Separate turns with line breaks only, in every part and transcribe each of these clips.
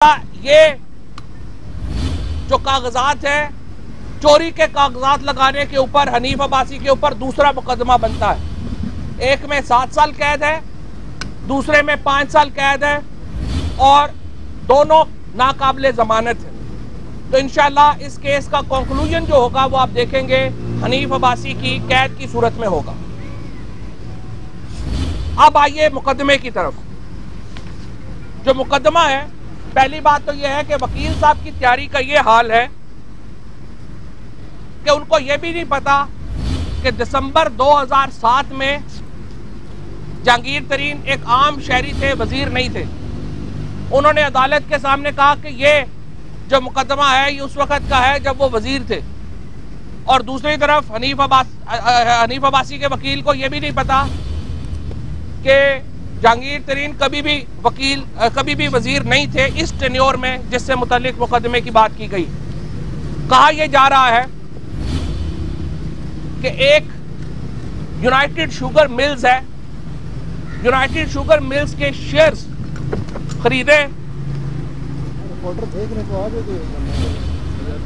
ये जो कागजात है, चोरी के कागजात लगाने के ऊपर हनीफ अब्बासी के ऊपर दूसरा मुकदमा बनता है। एक में 7 साल कैद है, दूसरे में 5 साल कैद है और दोनों नाकाबिले जमानत है। तो इंशाल्लाह इस केस का कंक्लूजन जो होगा वो आप देखेंगे हनीफ अब्बासी की कैद की सूरत में होगा। अब आइए मुकदमे की तरफ। जो मुकदमा है, पहली बात तो यह है कि वकील साहब की तैयारी का ये हाल है कि उनको यह भी नहीं पता कि दिसंबर 2007 में जहांगीर तरीन एक आम शहरी थे, वजीर नहीं थे। उन्होंने अदालत के सामने कहा कि ये जो मुकदमा है ये उस वक्त का है जब वो वजीर थे। और दूसरी तरफ हनीफ अब्बासी के वकील को यह भी नहीं पता कि जहांगीर तरीन कभी भी वजीर नहीं थे इस टेन्योर में जिससे मुतालिक मुकदमे की बात की गई। कहा यह जा रहा है कि एक यूनाइटेड शुगर मिल्स है, यूनाइटेड शुगर मिल्स के शेयर्स खरीदे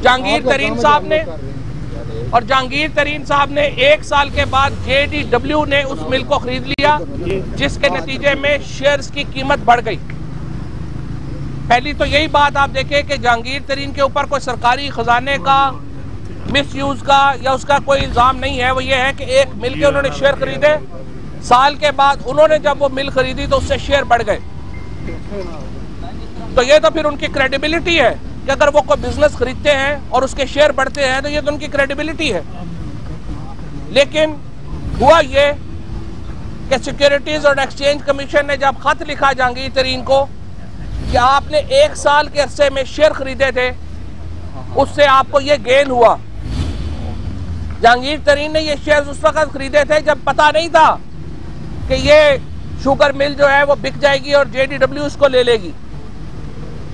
जहांगीर तरीन साहब ने, और जहांगीर तरीन साहब ने 1 साल के बाद JDW ने उस मिल को खरीद लिया, जिसके नतीजे में शेयर्स की कीमत बढ़ गई। पहली तो यही बात आप देखें कि जहांगीर तरीन के ऊपर कोई सरकारी खजाने का मिसयूज का या उसका कोई इल्जाम नहीं है। वो ये है कि एक मिल के उन्होंने शेयर खरीदे, साल के बाद उन्होंने जब वो मिल खरीदी तो उससे शेयर बढ़ गए। तो ये तो फिर उनकी क्रेडिबिलिटी है कि अगर वो कोई बिजनेस खरीदते हैं और उसके शेयर बढ़ते हैं तो ये तो उनकी क्रेडिबिलिटी है। लेकिन हुआ ये कि सिक्योरिटीज और एक्सचेंज कमीशन ने जब खत लिखा जहांगीर तरीन को कि आपने 1 साल के अरसे में शेयर खरीदे थे, उससे आपको ये गेन हुआ। जहांगीर तरीन ने ये शेयर उस वक्त खरीदे थे जब पता नहीं था कि ये शुगर मिल जो है वो बिक जाएगी और JDW उसको ले लेगी।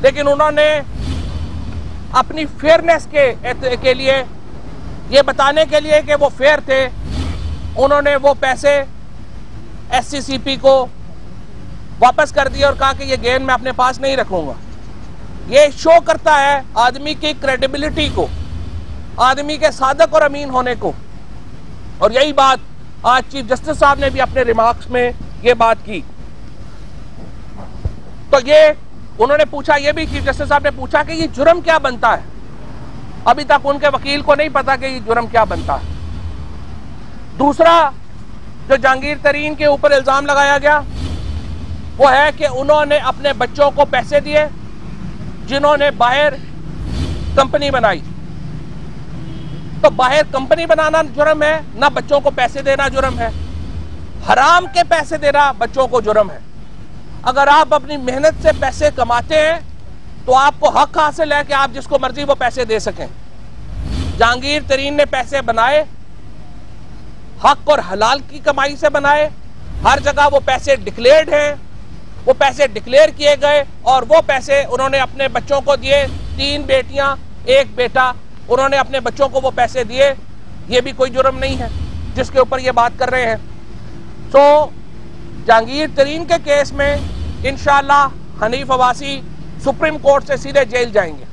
लेकिन उन्होंने अपनी फेयरनेस के लिए, ये बताने के लिए कि वो फेयर थे, उन्होंने वो पैसे SCCP को वापस कर दिए और कहा कि ये गेन मैं अपने पास नहीं रखूंगा। ये शो करता है आदमी की क्रेडिबिलिटी को, आदमी के सादक और अमीन होने को। और यही बात आज चीफ जस्टिस साहब ने भी अपने रिमार्क्स में ये बात की। तो ये उन्होंने पूछा, ये भी चीफ जस्टिस साहब ने पूछा कि ये जुर्म क्या बनता है। अभी तक उनके वकील को नहीं पता कि ये जुर्म क्या बनता है। दूसरा जो जहांगीर तरीन के ऊपर इल्जाम लगाया गया वो है कि उन्होंने अपने बच्चों को पैसे दिए जिन्होंने बाहर कंपनी बनाई। तो बाहर कंपनी बनाना जुर्म है, ना बच्चों को पैसे देना जुर्म है। हराम के पैसे देना बच्चों को जुर्म है। अगर आप अपनी मेहनत से पैसे कमाते हैं तो आपको हक हासिल है कि आप जिसको मर्जी वो पैसे दे सकें। जहांगीर तरीन ने पैसे बनाए, हक और हलाल की कमाई से बनाए। हर जगह वो पैसे डिक्लेयर्ड हैं, वो पैसे डिक्लेयर किए गए और वो पैसे उन्होंने अपने बच्चों को दिए। 3 बेटियां 1 बेटा, उन्होंने अपने बच्चों को वो पैसे दिए। ये भी कोई जुर्म नहीं है जिसके ऊपर ये बात कर रहे हैं। तो जहांगीर तरीन के केस में इंशाअल्लाह हनीफ अब्बासी सुप्रीम कोर्ट से सीधे जेल जाएंगे।